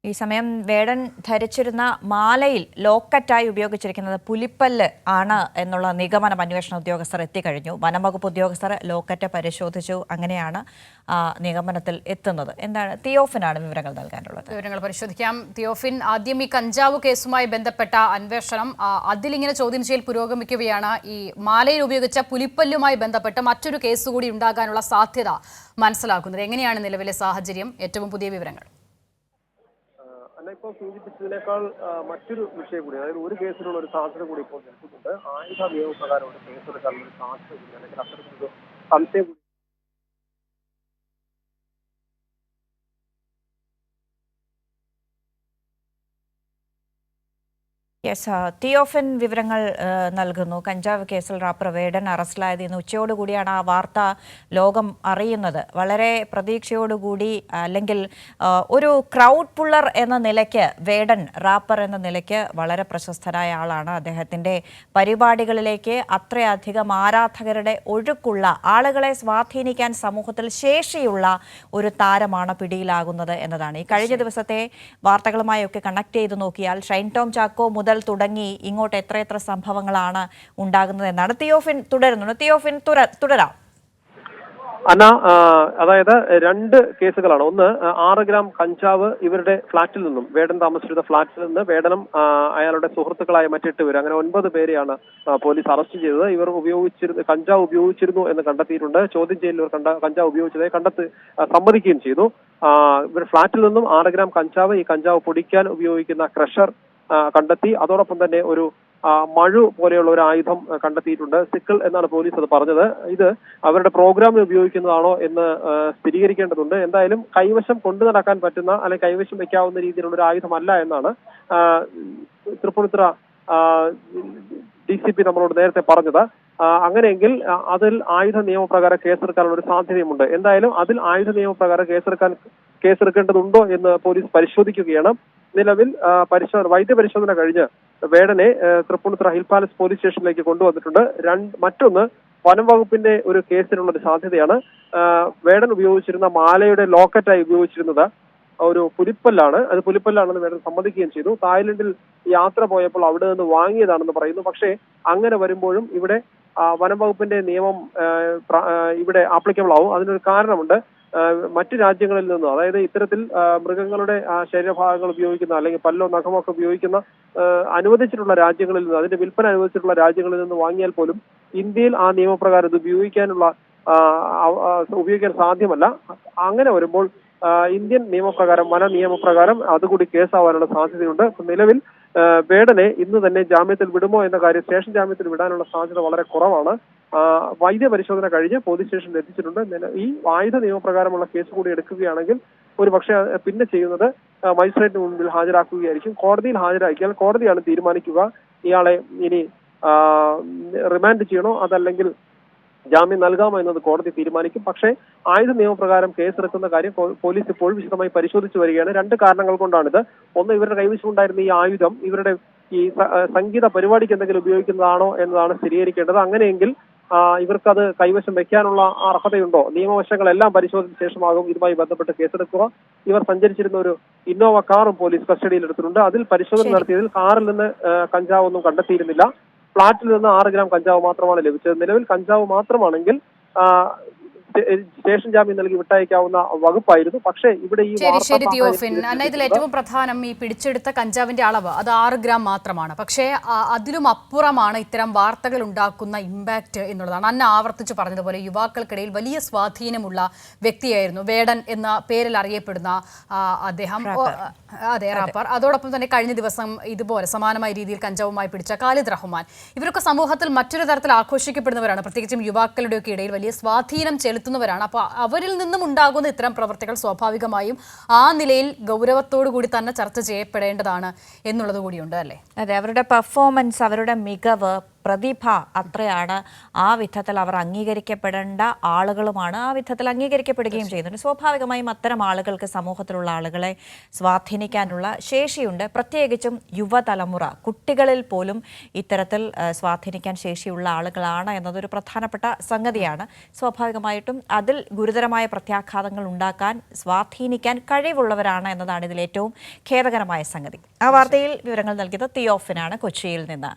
ഈ സമയം വേടൻ ധരിച്ചിരുന്ന മാലയിൽ ലോക്കറ്റായി ഉപയോഗിച്ചിരിക്കുന്നത് പുലിപ്പല്ല് ആണ് എന്നുള്ള നിഗമനം അന്വേഷണ ഉദ്യോഗസ്ഥർ എത്തിക്കഴിഞ്ഞു. വനംവകുപ്പ് ഉദ്യോഗസ്ഥർ ലോക്കറ്റ് പരിശോധിച്ചു. അങ്ങനെയാണ് നിഗമനത്തിൽ എത്തുന്നത്. എന്താണ് തിയോഫിനാണ് വിവരങ്ങൾ നൽകാനുള്ളത്? വിവരങ്ങൾ പരിശോധിക്കാം. തിയോഫിൻ, ആദ്യം ഈ കഞ്ചാവ് കേസുമായി ബന്ധപ്പെട്ട അന്വേഷണം അതിലിങ്ങനെ ചോദ്യം ചെയ്യൽ പുരോഗമിക്കുകയാണ്. ഈ മാലയിൽ ഉപയോഗിച്ച പുലിപ്പല്ലുമായി ബന്ധപ്പെട്ട് മറ്റൊരു കേസ് കൂടി ഉണ്ടാകാനുള്ള സാധ്യത മനസ്സിലാക്കുന്നത്. എങ്ങനെയാണ് നിലവിലെ സാഹചര്യം? ഏറ്റവും പുതിയ വിവരങ്ങൾ. ഇപ്പോൾ സൂചിപ്പിച്ചതിനേക്കാൾ മറ്റൊരു വിഷയം കൂടി, അതായത് ഒരു കേസിലുള്ള ഒരു സാധ്യത കൂടി ഇപ്പോൾ നിൽക്കുന്നുണ്ട്. ആയുധ നിയമപ്രകാരം ഒരു കേസെടുക്കാനുള്ള ഒരു സാധ്യത കൂടി, അല്ലെങ്കിൽ അത്തരത്തിലൊരു സംശയം കൂടി. തിയോഫിൻ വിവരങ്ങൾ നൽകുന്നു. കഞ്ചാവ് കേസിൽ റാപ്പർ വേടൻ അറസ്റ്റിലായത് ഇന്ന് ഉച്ചയോടുകൂടിയാണ് ആ വാർത്ത ലോകം അറിയുന്നത്. വളരെ പ്രതീക്ഷയോടുകൂടി, അല്ലെങ്കിൽ ഒരു ക്രൗഡ് പുള്ളർ എന്ന നിലയ്ക്ക് വേടൻ റാപ്പർ എന്ന നിലയ്ക്ക് വളരെ പ്രശസ്തനായ ആളാണ്. അദ്ദേഹത്തിൻ്റെ പരിപാടികളിലേക്ക് അത്രയധികം ആരാധകരുടെ ഒഴുക്കുള്ള, ആളുകളെ സ്വാധീനിക്കാൻ സമൂഹത്തിൽ ശേഷിയുള്ള ഒരു താരമാണ് പിടിയിലാകുന്നത് എന്നതാണ്. ഈ കഴിഞ്ഞ ദിവസത്തെ വാർത്തകളുമായൊക്കെ കണക്ട് ചെയ്ത് നോക്കിയാൽ ഷൈൻ ടോം ചാക്കോ മുതൽ തുടങ്ങി ഇങ്ങോട്ട് എത്രയെത്ര സംഭവങ്ങളാണ് ഉണ്ടാകുന്നത് എന്നാണ്. തിയോഫിൻ തുടരുന്നുണ്ട്. തിയോഫിൻ തുടരാം. അന്ന, അതായത് രണ്ട് കേസുകളാണ്. ഒന്ന്, 6 ഗ്രാം കഞ്ചാവ് ഇവരുടെ ഫ്ളാറ്റിൽ നിന്നും, വേടൻ താമസിച്ചിരുന്ന ഫ്ളാറ്റിൽ നിന്ന് വേടനും അയാളുടെ സുഹൃത്തുക്കളായ മറ്റ് 8 പേര്, അങ്ങനെ 9 പേരെയാണ് പോലീസ് അറസ്റ്റ് ചെയ്തത്. ഇവർ കഞ്ചാവ് ഉപയോഗിച്ചിരുന്നു എന്ന് കണ്ടെത്തിയിട്ടുണ്ട്. ചോദ്യം ചെയ്യലിൽ ഇവർ കഞ്ചാവ് ഉപയോഗിച്ചതായി സമ്മതിക്കുകയും ചെയ്തു. ഇവർ ഫ്ളാറ്റിൽ നിന്നും 6 ഗ്രാം കഞ്ചാവ്, ഈ കഞ്ചാവ് പൊടിക്കാൻ ഉപയോഗിക്കുന്ന ക്രഷർ കണ്ടെത്തി. അതോടൊപ്പം തന്നെ ഒരു മഴു പോലെയുള്ള ഒരു ആയുധം കണ്ടെത്തിയിട്ടുണ്ട്. സിക്കിൾ എന്നാണ് പോലീസ് അത് പറഞ്ഞത്. ഇത് അവരുടെ പ്രോഗ്രാമിൽ ഉപയോഗിക്കുന്നതാണോ എന്ന് സ്ഥിരീകരിക്കേണ്ടതുണ്ട്. എന്തായാലും കൈവശം കൊണ്ടു നടക്കാൻ പറ്റുന്ന, അല്ലെങ്കിൽ കൈവശം വെക്കാവുന്ന രീതിയിലുള്ള ഒരു ആയുധമല്ല എന്നാണ് തൃപ്പൂണിത്തുറ DCP നമ്മളോട് നേരത്തെ പറഞ്ഞത്. അങ്ങനെയെങ്കിൽ അതിൽ ആയുധ നിയമപ്രകാരം കേസെടുക്കാനുള്ള ഒരു സാധ്യതയുമുണ്ട്. എന്തായാലും അതിൽ ആയുധ നിയമപ്രകാരം കേസെടുക്കേണ്ടതുണ്ടോ എന്ന് പോലീസ് പരിശോധിക്കുകയാണ്. നിലവിൽ വൈദ്യപരിശോധന കഴിഞ്ഞ് വേടനെ തൃപ്പൂണിത്തുറ ഹിൽ പാലസ് പോലീസ് സ്റ്റേഷനിലേക്ക് കൊണ്ടുവന്നിട്ടുണ്ട്. മറ്റൊന്ന്, വനം വകുപ്പിന്റെ ഒരു കേസിനുള്ള ഒരു സാധ്യതയാണ്. വേടൻ ഉപയോഗിച്ചിരുന്ന മാലയുടെ ലോക്കറ്റായി ഉപയോഗിച്ചിരുന്നത് ഒരു പുലിപ്പല്ലാണ്. അത് പുലിപ്പല്ലാണെന്ന് വേടൻ സമ്മതിക്കുകയും ചെയ്തു. തായ്ലൻഡിൽ യാത്ര പോയപ്പോൾ അവിടെ നിന്ന് വാങ്ങിയതാണെന്ന് പറയുന്നു. പക്ഷേ അങ്ങനെ വരുമ്പോഴും ഇവിടെ വനം വകുപ്പിന്റെ നിയമം ഇവിടെ ആപ്ലിക്കബിൾ ആവും. അതിനൊരു കാരണമുണ്ട്. മറ്റു രാജ്യങ്ങളിൽ നിന്ന്, അതായത് ഇത്തരത്തിൽ മൃഗങ്ങളുടെ ശരീരഭാഗങ്ങൾ ഉപയോഗിക്കുന്ന, അല്ലെങ്കിൽ പല്ലോ നഖമോ ഒക്കെ ഉപയോഗിക്കുന്ന അനുവദിച്ചിട്ടുള്ള രാജ്യങ്ങളിൽ നിന്ന്, അതിന്റെ വിൽപ്പന അനുവദിച്ചിട്ടുള്ള രാജ്യങ്ങളിൽ നിന്ന് വാങ്ങിയാൽ പോലും ഇന്ത്യയിൽ ആ നിയമപ്രകാരം ഇത് ഉപയോഗിക്കാൻ സാധ്യമല്ല. അങ്ങനെ വരുമ്പോൾ ഇന്ത്യൻ നിയമപ്രകാരം, വന നിയമപ്രകാരം അതുകൂടി കേസാവാനുള്ള സാധ്യതയുണ്ട്. നിലവിൽ വേടനെ ഇന്ന് തന്നെ ജാമ്യത്തിൽ വിടുമോ എന്ന കാര്യം, സ്റ്റേഷൻ ജാമ്യത്തിൽ വിടാനുള്ള സാധ്യത വളരെ കുറവാണ്. വൈദ്യ പരിശോധന കഴിഞ്ഞ് പോലീസ് സ്റ്റേഷനിൽ എത്തിച്ചിട്ടുണ്ട്. ഈ ആയുധ നിയമപ്രകാരമുള്ള കേസ് കൂടി എടുക്കുകയാണെങ്കിൽ ഒരു പക്ഷേ പിന്നെ ചെയ്യുന്നത് മജിസ്ട്രേറ്റിന് മുൻപിൽ ഹാജരാക്കുകയായിരിക്കും. കോടതിയിൽ ഹാജരാക്കിയാൽ കോടതിയാണ് തീരുമാനിക്കുക ഇയാളെ ഇനി റിമാൻഡ് ചെയ്യണോ അതല്ലെങ്കിൽ ജാമ്യം നൽകാമോ എന്നത് കോടതി തീരുമാനിക്കും. പക്ഷേ ആയുധ നിയമപ്രകാരം കേസെടുക്കുന്ന കാര്യം പോലീസ് ഇപ്പോൾ വിശദമായി പരിശോധിച്ചു വരികയാണ്. 2 കാരണങ്ങൾ കൊണ്ടാണിത്. ഒന്ന്, ഇവരുടെ കൈവശമുണ്ടായിരുന്ന ഈ ആയുധം ഇവരുടെ ഈ സംഗീത പരിപാടിക്ക് എന്തെങ്കിലും ഉപയോഗിക്കുന്നതാണോ എന്നതാണ് സ്ഥിരീകരിക്കേണ്ടത്. അങ്ങനെയെങ്കിൽ ഇവർക്കത് കൈവശം വെക്കാനുള്ള അർഹതയുണ്ടോ? നിയമവശങ്ങളെല്ലാം പരിശോധിച്ച ശേഷമാകും ഇതുമായി ബന്ധപ്പെട്ട് കേസെടുക്കുക. ഇവർ സഞ്ചരിച്ചിരുന്ന ഒരു ഇന്നോവ കാറും പോലീസ് കസ്റ്റഡിയിൽ എടുത്തിട്ടുണ്ട്. അതിൽ പരിശോധന നടത്തിയതിൽ കാറിൽ നിന്ന് കഞ്ചാവൊന്നും കണ്ടെത്തിയിരുന്നില്ല. ഫ്ളാറ്റിൽ നിന്ന് 6 ഗ്രാം കഞ്ചാവ് മാത്രമാണ് ലഭിച്ചത്. നിലവിൽ കഞ്ചാവ് മാത്രമാണെങ്കിൽ സ്റ്റേഷൻ ജാമ്യം നൽകി വിട്ടയക്കാവുന്ന വകുപ്പായിരുന്നു. പക്ഷേ ഇവിടെ ഈ ഇതിൽ ഏറ്റവും പ്രധാനം ഈ പിടിച്ചെടുത്ത കഞ്ചാവിന്റെ അളവ് അത് 6 ഗ്രാം മാത്രമാണ്. പക്ഷേ അതിലും അപ്പുറമാണ് ഇത്തരം വാർത്തകൾ ഉണ്ടാക്കുന്ന ഇമ്പാക്ട് എന്നുള്ളതാണ്. അന്ന് ആവർത്തിച്ച് പറഞ്ഞതുപോലെ യുവാക്കൾക്കിടയിൽ വലിയ സ്വാധീനമുള്ള വ്യക്തിയായിരുന്നു വേടൻ എന്ന പേരിൽ അറിയപ്പെടുന്ന അദ്ദേഹം. അതെ, റാപ്പർ. അതോടൊപ്പം തന്നെ കഴിഞ്ഞ ദിവസം ഇതുപോലെ സമാനമായ രീതിയിൽ കഞ്ചാവുമായി പിടിച്ച ഖാലിദ് റഹ്മാൻ. ഇവരൊക്കെ സമൂഹത്തിൽ മറ്റൊരു തരത്തിൽ ആഘോഷിക്കപ്പെടുന്നവരാണ്. പ്രത്യേകിച്ചും യുവാക്കളുടെയൊക്കെ ഇടയിൽ വലിയ സ്വാധീനം ചെലുത്തുന്നവരാണ്. അപ്പോൾ അവരിൽ നിന്നും ഉണ്ടാകുന്ന ഇത്തരം പ്രവർത്തികൾ സ്വാഭാവികമായും ആ നിലയിൽ ഗൗരവത്തോടു കൂടി തന്നെ ചർച്ച ചെയ്യപ്പെടേണ്ടതാണ് എന്നുള്ളത് കൂടിയുണ്ട്, അല്ലേ? അതെ, അവരുടെ പെർഫോമൻസ്, അവരുടെ മികവ്, പ്രതിഭ അത്രയാണ്. ആ വിധത്തിൽ അവർ അംഗീകരിക്കപ്പെടേണ്ട ആളുകളുമാണ്, ആ വിധത്തിൽ അംഗീകരിക്കപ്പെടുകയും ചെയ്യുന്നുണ്ട്. സ്വാഭാവികമായും അത്തരം ആളുകൾക്ക് സമൂഹത്തിലുള്ള ആളുകളെ സ്വാധീനിക്കാനുള്ള ശേഷിയുണ്ട്. പ്രത്യേകിച്ചും യുവതലമുറ, കുട്ടികളിൽ പോലും ഇത്തരത്തിൽ സ്വാധീനിക്കാൻ ശേഷിയുള്ള ആളുകളാണ് എന്നതൊരു പ്രധാനപ്പെട്ട സംഗതിയാണ്. സ്വാഭാവികമായിട്ടും അതിൽ ഗുരുതരമായ പ്രത്യാഘാതങ്ങൾ ഉണ്ടാക്കാൻ, സ്വാധീനിക്കാൻ കഴിവുള്ളവരാണ് എന്നതാണ് ഇതിൽ ഏറ്റവും ഖേദകരമായ സംഗതി. ആ വാർത്തയിൽ വിവരങ്ങൾ നൽകിയത് തിയോഫിനാണ്, കൊച്ചിയിൽ നിന്ന്.